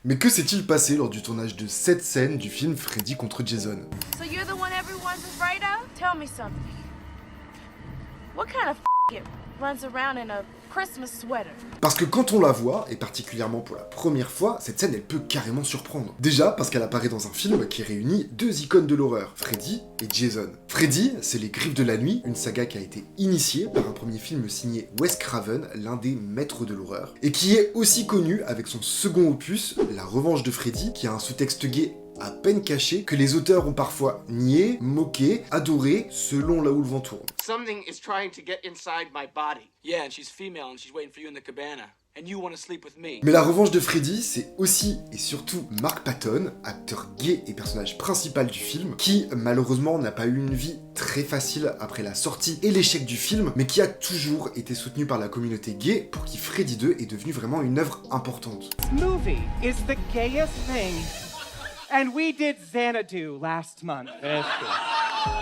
Mais que s'est-il passé lors du tournage de cette scène du film Freddy contre Jason? So you're the one everyone's afraid of? Tell me something. What kind of runs around in a Christmas sweater? Parce que quand on la voit, et particulièrement pour la première fois, cette scène elle peut carrément surprendre. Déjà parce qu'elle apparaît dans un film qui réunit deux icônes de l'horreur, Freddy et Jason. Freddy, c'est Les Griffes de la Nuit, une saga qui a été initiée par un premier film signé Wes Craven, l'un des maîtres de l'horreur, et qui est aussi connu avec son second opus, La Revanche de Freddy, qui a un sous-texte gay à peine caché, que les auteurs ont parfois nié, moqué, adoré, selon là où le vent tourne. Something is trying to get inside my body. Yeah, and she's female and she's waiting for you in the cabana. And you want to sleep with me. Mais La Revanche de Freddy, c'est aussi et surtout Mark Patton, acteur gay et personnage principal du film, qui malheureusement n'a pas eu une vie très facile après la sortie et l'échec du film, mais qui a toujours été soutenu par la communauté gay pour qui Freddy 2 est devenu vraiment une œuvre importante. This movie is the gayest thing, and we did Xanadu last month.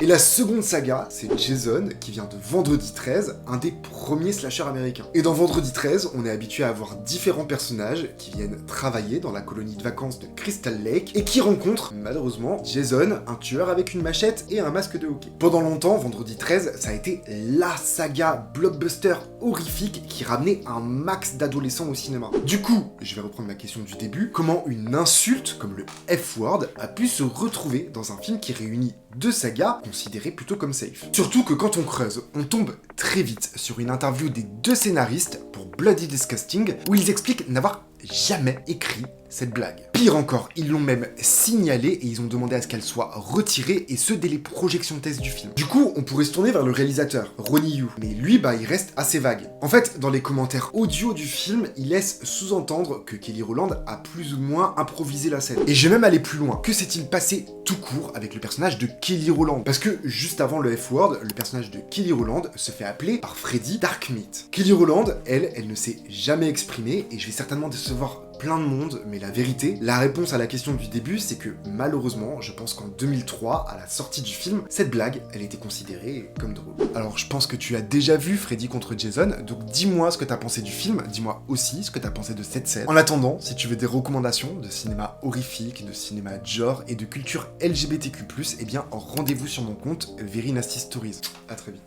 Et la seconde saga, c'est Jason, qui vient de Vendredi 13, un des premiers slashers américains. Et dans Vendredi 13, on est habitué à avoir différents personnages qui viennent travailler dans la colonie de vacances de Crystal Lake et qui rencontrent, malheureusement, Jason, un tueur avec une machette et un masque de hockey. Pendant longtemps, Vendredi 13, ça a été la saga blockbuster horrifique qui ramenait un max d'adolescents au cinéma. Du coup, je vais reprendre ma question du début, comment une insulte comme le F-word a pu se retrouver dans un film qui réunit deux sagas considérées plutôt comme safe. Surtout que quand on creuse, on tombe très vite sur une interview des deux scénaristes pour Bloody Disgusting où ils expliquent n'avoir jamais écrit cette blague. Pire encore, ils l'ont même signalé et ils ont demandé à ce qu'elle soit retirée, et ce dès les projections test du film. Du coup, on pourrait se tourner vers le réalisateur, Ronnie Yu, mais lui, il reste assez vague. En fait, dans les commentaires audio du film, il laisse sous-entendre que Kelly Rowland a plus ou moins improvisé la scène. Et je vais même aller plus loin. Que s'est-il passé tout court avec le personnage de Kelly Rowland? Parce que juste avant le F-word, le personnage de Kelly Rowland se fait appeler par Freddy Darkmeat. Kelly Rowland, elle ne s'est jamais exprimée, et je vais certainement décevoir plein de monde, mais la vérité, la réponse à la question du début, c'est que malheureusement, je pense qu'en 2003, à la sortie du film, cette blague, elle était considérée comme drôle. Alors je pense que tu as déjà vu Freddy contre Jason, donc dis-moi ce que t'as pensé du film, dis-moi aussi ce que t'as pensé de cette scène. En attendant, si tu veux des recommandations de cinéma horrifique, de cinéma genre et de culture LGBTQ+, eh bien rendez-vous sur mon compte Very Nasty Stories. À très vite.